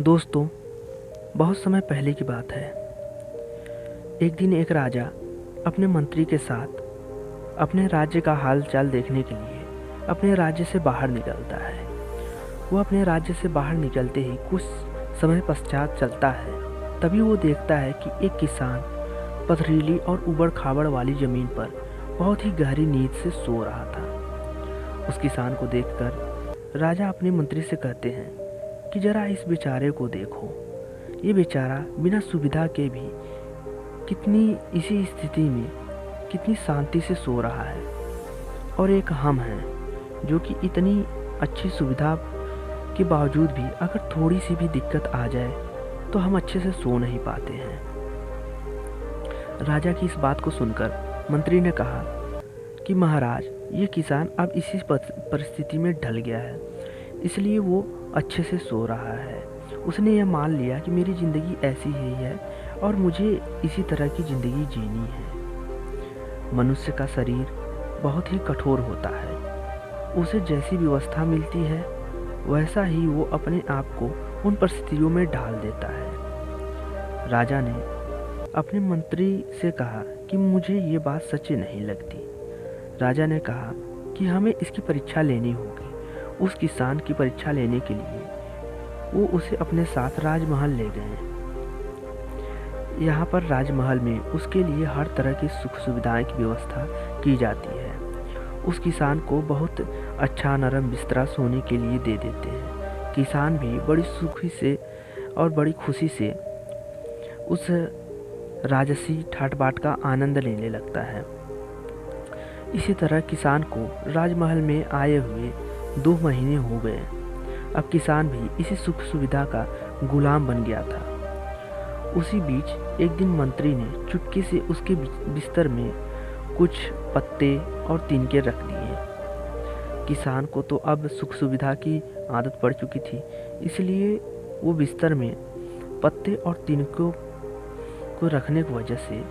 दोस्तों, बहुत समय पहले की बात है। एक दिन एक राजा अपने मंत्री के साथ अपने राज्य का हाल चाल देखने के लिए अपने राज्य से बाहर निकलता है। वो अपने राज्य से बाहर निकलते ही कुछ समय पश्चात चलता है, तभी वो देखता है कि एक किसान पथरीली और उबड़ खाबड़ वाली ज़मीन पर बहुत ही गहरी नींद से सो रहा था। उस किसान को देखकर राजा अपने मंत्री से कहते हैं कि जरा इस बेचारे को देखो, ये बेचारा बिना सुविधा के भी कितनी इसी स्थिति में कितनी शांति से सो रहा है, और एक हम हैं जो कि इतनी अच्छी सुविधा के बावजूद भी अगर थोड़ी सी भी दिक्कत आ जाए तो हम अच्छे से सो नहीं पाते हैं। राजा की इस बात को सुनकर मंत्री ने कहा कि महाराज, ये किसान अब इसी परिस्थिति में ढल गया है, इसलिए वो अच्छे से सो रहा है। उसने यह मान लिया कि मेरी ज़िंदगी ऐसी ही है और मुझे इसी तरह की ज़िंदगी जीनी है। मनुष्य का शरीर बहुत ही कठोर होता है, उसे जैसी व्यवस्था मिलती है वैसा ही वो अपने आप को उन परिस्थितियों में ढाल देता है। राजा ने अपने मंत्री से कहा कि मुझे ये बात सच्ची नहीं लगती। राजा ने कहा कि हमें इसकी परीक्षा लेनी होगी। उस किसान की परीक्षा लेने के लिए वो उसे अपने साथ राजमहल ले गए। यहाँ पर राजमहल में उसके लिए हर तरह की सुख सुविधाएं की व्यवस्था की जाती है। उस किसान को बहुत अच्छा नरम बिस्तरा सोने के लिए दे देते हैं। किसान भी बड़ी सुखी से और बड़ी खुशी से उस राजसी ठाट बाट का आनंद लेने लगता है। इसी तरह किसान को राजमहल में आए हुए 2 महीने हो गए। अब किसान भी इसी सुख सुविधा का गुलाम बन गया था। उसी बीच एक दिन मंत्री ने चुपके से उसके बिस्तर में कुछ पत्ते और तिनके रख दिए। किसान को तो अब सुख सुविधा की आदत पड़ चुकी थी, इसलिए वो बिस्तर में पत्ते और तिनकों को रखने की वजह से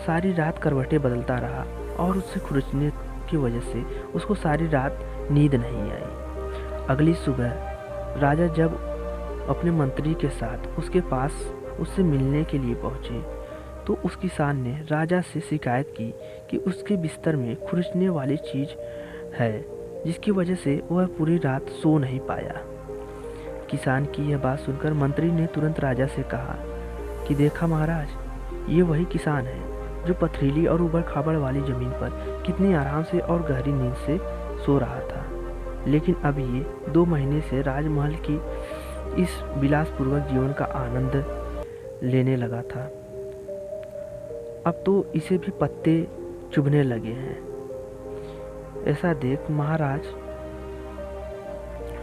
सारी रात करवटें बदलता रहा, और उससे खुरचने की वजह से उसको सारी रात नींद नहीं आई। अगली सुबह राजा जब अपने मंत्री के साथ उसके पास उससे मिलने के लिए पहुंचे तो उस किसान ने राजा से शिकायत की कि उसके बिस्तर में खुरचने वाली चीज़ है, जिसकी वजह से वह पूरी रात सो नहीं पाया। किसान की यह बात सुनकर मंत्री ने तुरंत राजा से कहा कि देखा महाराज, ये वही किसान है जो पथरीली और उबड़ खाबड़ वाली ज़मीन पर कितनी आराम से और गहरी नींद से सो रहा था, लेकिन अब ये 2 महीने से राजमहल की इस विलासपूर्वक जीवन का आनंद लेने लगा था। अब तो इसे भी पत्ते चुभने लगे हैं। ऐसा देख महाराज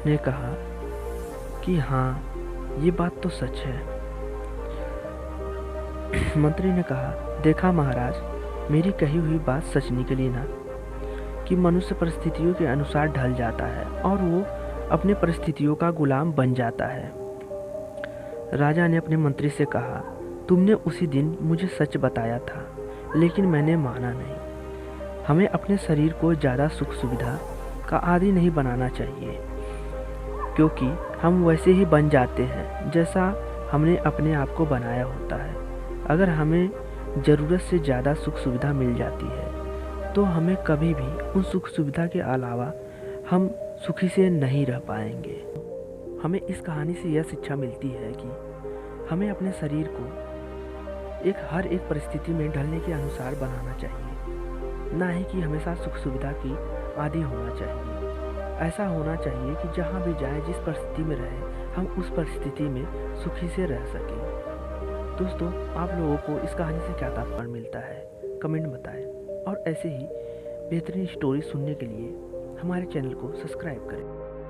ने कहा कि हाँ, ये बात तो सच है। मंत्री ने कहा, देखा महाराज, मेरी कही हुई बात सच निकली ना, कि मनुष्य परिस्थितियों के अनुसार ढल जाता है और वो अपने परिस्थितियों का गुलाम बन जाता है। राजा ने अपने मंत्री से कहा, तुमने उसी दिन मुझे सच बताया था, लेकिन मैंने माना नहीं। हमें अपने शरीर को ज़्यादा सुख सुविधा का आदी नहीं बनाना चाहिए, क्योंकि हम वैसे ही बन जाते हैं जैसा हमने अपने आप को बनाया होता है। अगर हमें ज़रूरत से ज़्यादा सुख सुविधा मिल जाती है तो हमें कभी भी उन सुख सुविधा के अलावा हम सुखी से नहीं रह पाएंगे। हमें इस कहानी से यह शिक्षा मिलती है कि हमें अपने शरीर को हर एक परिस्थिति में ढलने के अनुसार बनाना चाहिए, ना ही कि हमेशा सुख सुविधा की आदी होना चाहिए। ऐसा होना चाहिए कि जहाँ भी जाए, जिस परिस्थिति में रहे, हम उस परिस्थिति में सुखी से रह सकें। दोस्तों, आप लोगों को इस कहानी से क्या तात्पर्य मिलता है, कमेंट बताएं, और ऐसे ही बेहतरीन स्टोरी सुनने के लिए हमारे चैनल को सब्सक्राइब करें।